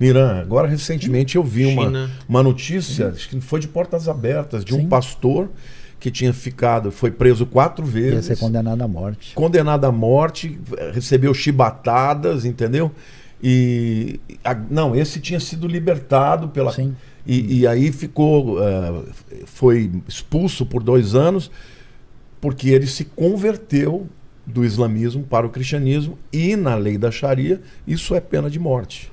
Irã, agora recentemente eu vi uma notícia, acho que foi de portas abertas, de um pastor que tinha foi preso 4 vezes. Ia ser condenado à morte. Condenado à morte, recebeu chibatadas, entendeu? Não, esse tinha sido libertado pela... Sim. E aí foi expulso por 2 anos, porque ele se converteu do islamismo para o cristianismo, e na lei da Sharia isso é pena de morte.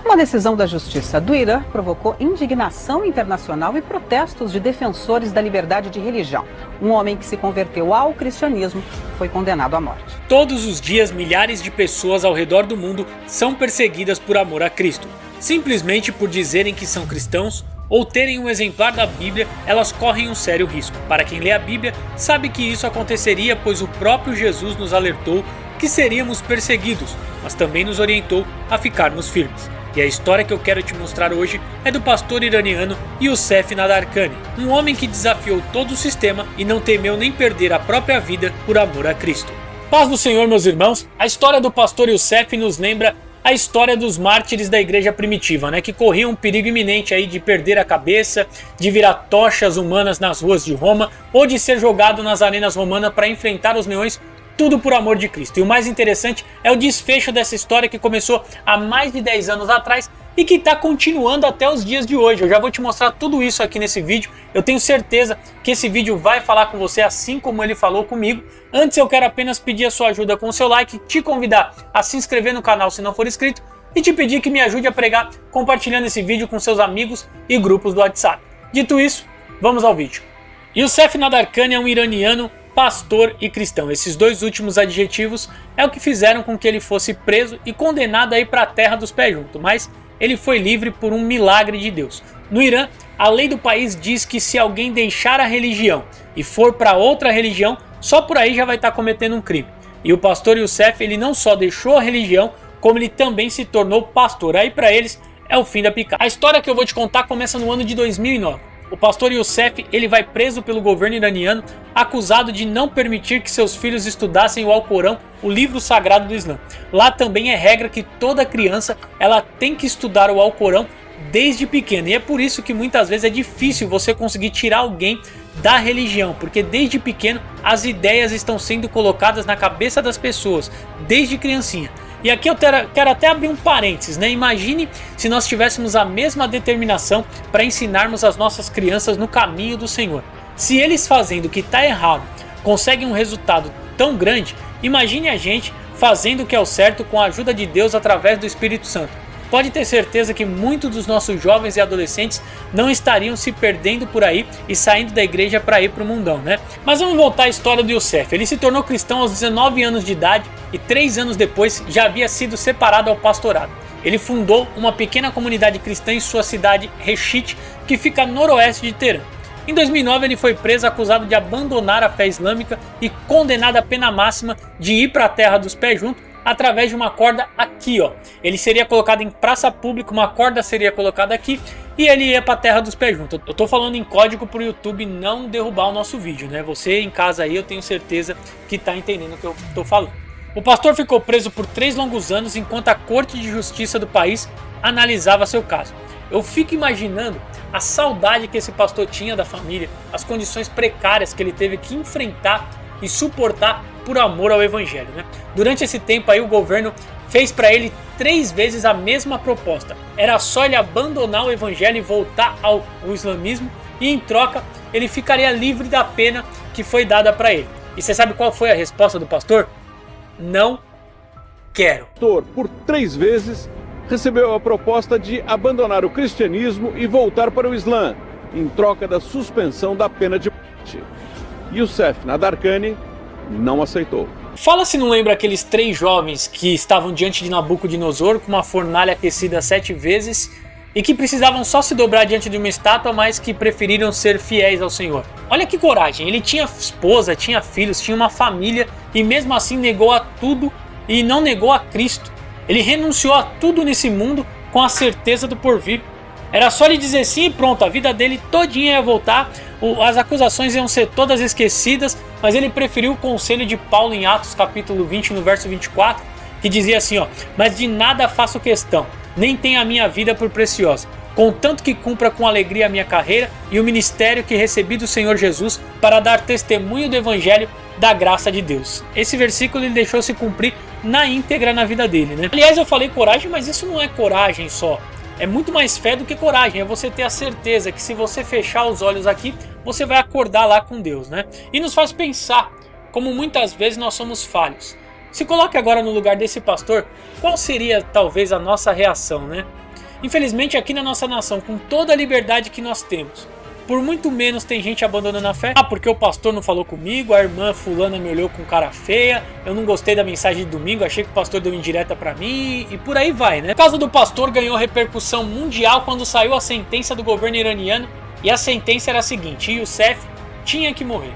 Uma decisão da Justiça do Irã provocou indignação internacional e protestos de defensores da liberdade de religião. Um homem que se converteu ao cristianismo foi condenado à morte. Todos os dias, milhares de pessoas ao redor do mundo são perseguidas por amor a Cristo. Simplesmente por dizerem que são cristãos ou terem um exemplar da Bíblia, elas correm um sério risco. Para quem lê a Bíblia, sabe que isso aconteceria, pois o próprio Jesus nos alertou que seríamos perseguidos, mas também nos orientou a ficarmos firmes. E a história que eu quero te mostrar hoje é do pastor iraniano Youssef Nadarkhani, um homem que desafiou todo o sistema e não temeu nem perder a própria vida por amor a Cristo. Paz do Senhor, meus irmãos. A história do pastor Youssef nos lembra a história dos mártires da igreja primitiva, que corriam um perigo iminente aí de perder a cabeça, de virar tochas humanas nas ruas de Roma ou de ser jogado nas arenas romanas para enfrentar os leões, tudo por amor de Cristo. E o mais interessante é o desfecho dessa história, que começou há mais de 10 anos atrás e que está continuando até os dias de hoje. Eu já vou te mostrar tudo isso aqui nesse vídeo. Eu tenho certeza que esse vídeo vai falar com você assim como ele falou comigo. Antes eu quero apenas pedir a sua ajuda com o seu like, te convidar a se inscrever no canal se não for inscrito e te pedir que me ajude a pregar compartilhando esse vídeo com seus amigos e grupos do WhatsApp. Dito isso, vamos ao vídeo. Youssef Nadarkhani é um iraniano, pastor e cristão. Esses 2 últimos adjetivos é o que fizeram com que ele fosse preso e condenado aí para a terra dos pés juntos, mas ele foi livre por um milagre de Deus. No Irã, a lei do país diz que se alguém deixar a religião e for para outra religião, só por aí já vai estar cometendo um crime. E o pastor Youssef, ele não só deixou a religião, como ele também se tornou pastor. Aí para eles é o fim da picada. A história que eu vou te contar começa no ano de 2009. O pastor Youssef, ele vai preso pelo governo iraniano, acusado de não permitir que seus filhos estudassem o Alcorão, o livro sagrado do Islã. Lá também é regra que toda criança ela tem que estudar o Alcorão desde pequena. E é por isso que muitas vezes é difícil você conseguir tirar alguém da religião, porque desde pequeno as ideias estão sendo colocadas na cabeça das pessoas, desde criancinha. E aqui eu quero até abrir um parênteses, Imagine se nós tivéssemos a mesma determinação para ensinarmos as nossas crianças no caminho do Senhor. Se eles fazendo o que está errado conseguem um resultado tão grande, imagine a gente fazendo o que é o certo com a ajuda de Deus através do Espírito Santo. Pode ter certeza que muitos dos nossos jovens e adolescentes não estariam se perdendo por aí e saindo da igreja para ir para o mundão, Mas vamos voltar à história do Youssef. Ele se tornou cristão aos 19 anos de idade e 3 anos depois já havia sido separado ao pastorado. Ele fundou uma pequena comunidade cristã em sua cidade Reshit, que fica a noroeste de Teherã. Em 2009 ele foi preso acusado de abandonar a fé islâmica e condenado à pena máxima de ir para a terra dos pés juntos através de uma corda aqui, Ele seria colocado em praça pública, uma corda seria colocada aqui e ele ia para a terra dos pés juntos. Eu tô falando em código para o YouTube não derrubar o nosso vídeo, Você em casa aí eu tenho certeza que tá entendendo o que eu tô falando. O pastor ficou preso por 3 longos anos enquanto a Corte de Justiça do país analisava seu caso. Eu fico imaginando a saudade que esse pastor tinha da família, as condições precárias que ele teve que enfrentar e suportar por amor ao evangelho, Durante esse tempo aí o governo fez para ele 3 vezes a mesma proposta. Era só ele abandonar o evangelho e voltar ao islamismo e em troca ele ficaria livre da pena que foi dada para ele. E você sabe qual foi a resposta do pastor? Não quero. O pastor, por 3 vezes, recebeu a proposta de abandonar o cristianismo e voltar para o Islã, em troca da suspensão da pena de morte. Youssef Nadarkhani não aceitou. Fala se não lembra aqueles 3 jovens que estavam diante de Nabucodonosor com uma fornalha aquecida 7 vezes e que precisavam só se dobrar diante de uma estátua, mas que preferiram ser fiéis ao Senhor. Olha que coragem, ele tinha esposa, tinha filhos, tinha uma família e mesmo assim negou a tudo e não negou a Cristo. Ele renunciou a tudo nesse mundo com a certeza do porvir. Era só ele dizer sim e pronto, a vida dele todinha ia voltar, as acusações iam ser todas esquecidas, mas ele preferiu o conselho de Paulo em Atos capítulo 20, no verso 24, que dizia assim, mas de nada faço questão, nem tenho a minha vida por preciosa, contanto que cumpra com alegria a minha carreira e o ministério que recebi do Senhor Jesus para dar testemunho do Evangelho da graça de Deus. Esse versículo ele deixou se cumprir na íntegra na vida dele, né? Aliás, eu falei coragem, mas isso não é coragem só. É muito mais fé do que coragem, é você ter a certeza que se você fechar os olhos aqui, você vai acordar lá com Deus, né? E nos faz pensar como muitas vezes nós somos falhos. Se coloque agora no lugar desse pastor, qual seria talvez a nossa reação, né? Infelizmente aqui na nossa nação, com toda a liberdade que nós temos, por muito menos tem gente abandonando a fé. Ah, porque o pastor não falou comigo, a irmã fulana me olhou com cara feia, eu não gostei da mensagem de domingo, achei que o pastor deu indireta pra mim e por aí vai, né? O caso do pastor ganhou repercussão mundial quando saiu a sentença do governo iraniano e a sentença era a seguinte: Youssef tinha que morrer.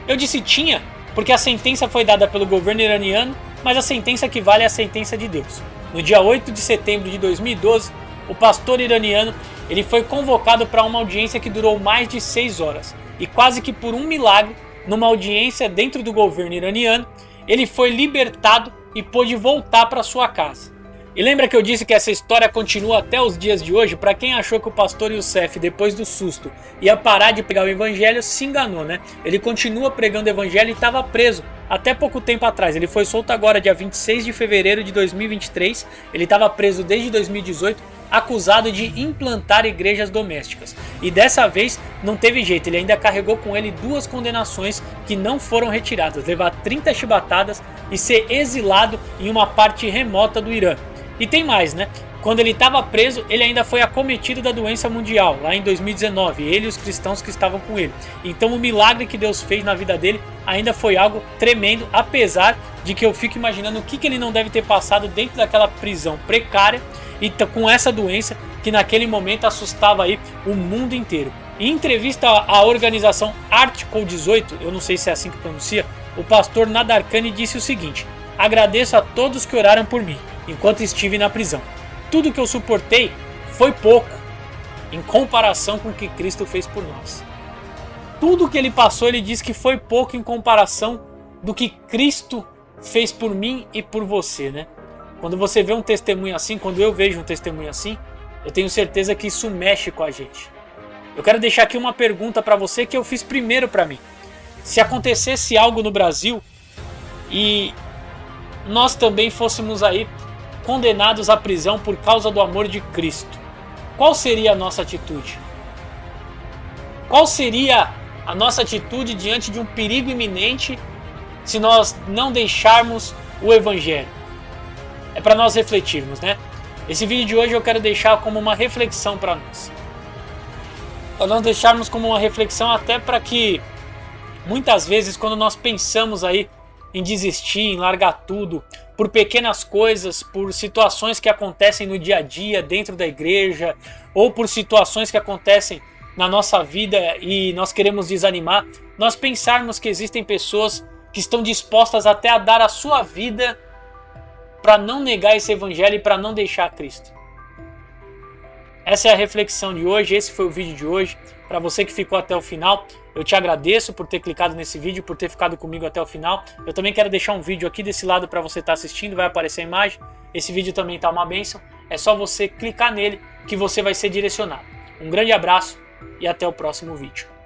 Eu disse tinha porque a sentença foi dada pelo governo iraniano, mas a sentença que vale é a sentença de Deus. No dia 8 de setembro de 2012, o pastor iraniano ele foi convocado para uma audiência que durou mais de 6 horas. E quase que por um milagre, numa audiência dentro do governo iraniano, ele foi libertado e pôde voltar para sua casa. E lembra que eu disse que essa história continua até os dias de hoje? Para quem achou que o pastor Youssef, depois do susto, ia parar de pregar o evangelho, se enganou, né? Ele continua pregando o evangelho e estava preso até pouco tempo atrás. Ele foi solto agora dia 26 de fevereiro de 2023. Ele estava preso desde 2018, acusado de implantar igrejas domésticas. E dessa vez não teve jeito, ele ainda carregou com ele 2 condenações que não foram retiradas: levar 30 chibatadas e ser exilado em uma parte remota do Irã. E tem mais, né? Quando ele estava preso, ele ainda foi acometido da doença mundial, lá em 2019, ele e os cristãos que estavam com ele. Então o milagre que Deus fez na vida dele ainda foi algo tremendo, apesar de que eu fico imaginando o que ele não deve ter passado dentro daquela prisão precária e com essa doença que naquele momento assustava aí o mundo inteiro. Em entrevista à organização Article 18, eu não sei se é assim que pronuncia, o pastor Nadarkhani disse o seguinte: agradeço a todos que oraram por mim enquanto estive na prisão. Tudo que eu suportei foi pouco em comparação com o que Cristo fez por nós. Tudo que ele passou, ele diz que foi pouco em comparação do que Cristo fez por mim e por você, né? Quando você vê um testemunho assim, quando eu vejo um testemunho assim, eu tenho certeza que isso mexe com a gente. Eu quero deixar aqui uma pergunta para você que eu fiz primeiro para mim. Se acontecesse algo no Brasil e nós também fôssemos aí condenados à prisão por causa do amor de Cristo, qual seria a nossa atitude? Qual seria a nossa atitude diante de um perigo iminente se nós não deixarmos o Evangelho? É para nós refletirmos, né? Esse vídeo de hoje eu quero deixar como uma reflexão para nós. Para nós deixarmos como uma reflexão até para que muitas vezes quando nós pensamos aí em desistir, em largar tudo, por pequenas coisas, por situações que acontecem no dia a dia dentro da igreja, ou por situações que acontecem na nossa vida e nós queremos desanimar, nós pensarmos que existem pessoas que estão dispostas até a dar a sua vida para não negar esse evangelho e para não deixar Cristo. Essa é a reflexão de hoje, esse foi o vídeo de hoje. Para você que ficou até o final, eu te agradeço por ter clicado nesse vídeo, por ter ficado comigo até o final. Eu também quero deixar um vídeo aqui desse lado para você estar assistindo, vai aparecer a imagem. Esse vídeo também tá uma bênção, é só você clicar nele que você vai ser direcionado. Um grande abraço e até o próximo vídeo.